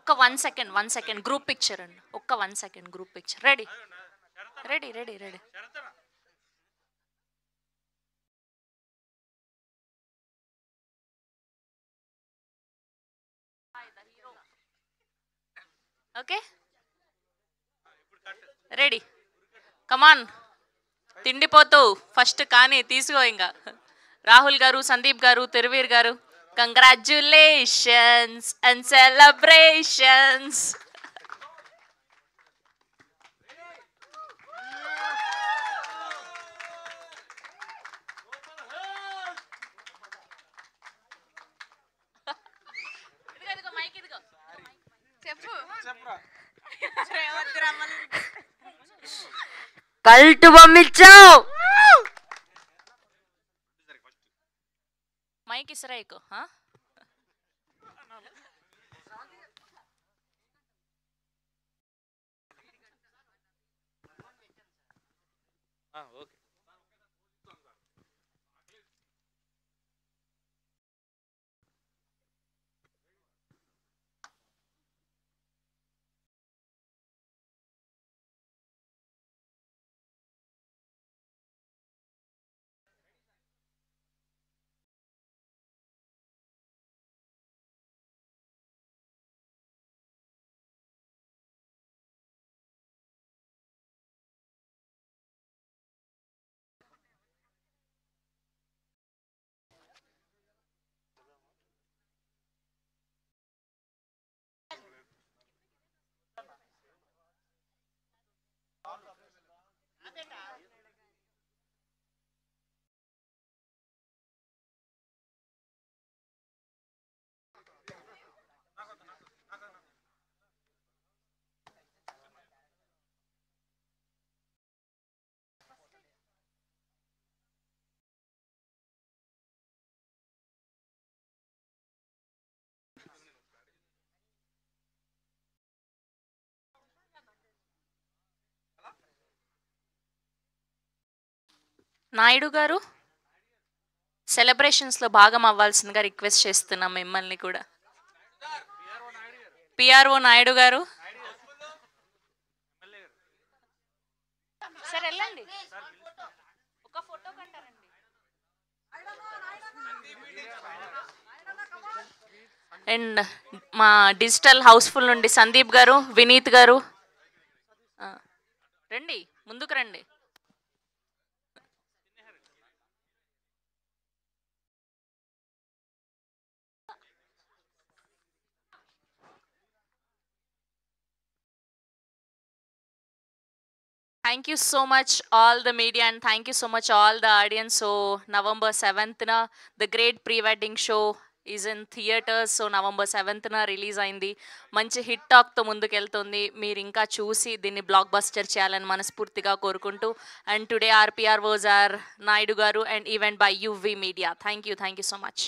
ఒక్క 1 second group picture అండి. ఒక్క 1 second group picture. Ready ready ready ready. Okay ready. Come on తిండిపోతూ first కానీ తీసుకో. ఇంకా రాహుల్ గారు, సందీప్ గారు, తిరువీర్ గారు, కంగ్రాచ్యులేషన్స్ అండ్ సెలబ్రేషన్స్. కల్టు పంపించావు. మైక్ ఇసరాయికో. ఓకే. నాయుడు గారు సెలబ్రేషన్స్లో భాగం అవ్వాల్సిందిగా రిక్వెస్ట్ చేస్తున్నాం మిమ్మల్ని కూడా. పిఆర్ఓ నాయుడు గారు సరే వెళ్ళండి. ఒక ఫోటో కంటారండి. అండ్ మా డిజిటల్ హౌస్ఫుల్ నుండి సందీప్ గారు, వినీత్ గారు రండి, ముందుకు రండి. Thank you so much all the media and thank you so much all the audience. So November 7th na the great pre-wedding show is in theaters. So November 7th na release అయింది. మంచి hit talk తో ముందుకెళ్తుంది. మీరు ఇంకా చూసి దీన్ని block buster చేయాలని మనస్ఫూర్తిగా కోరుకుంటూ and today our PR was our Naidu garu and event by UV Media. Thank you so much.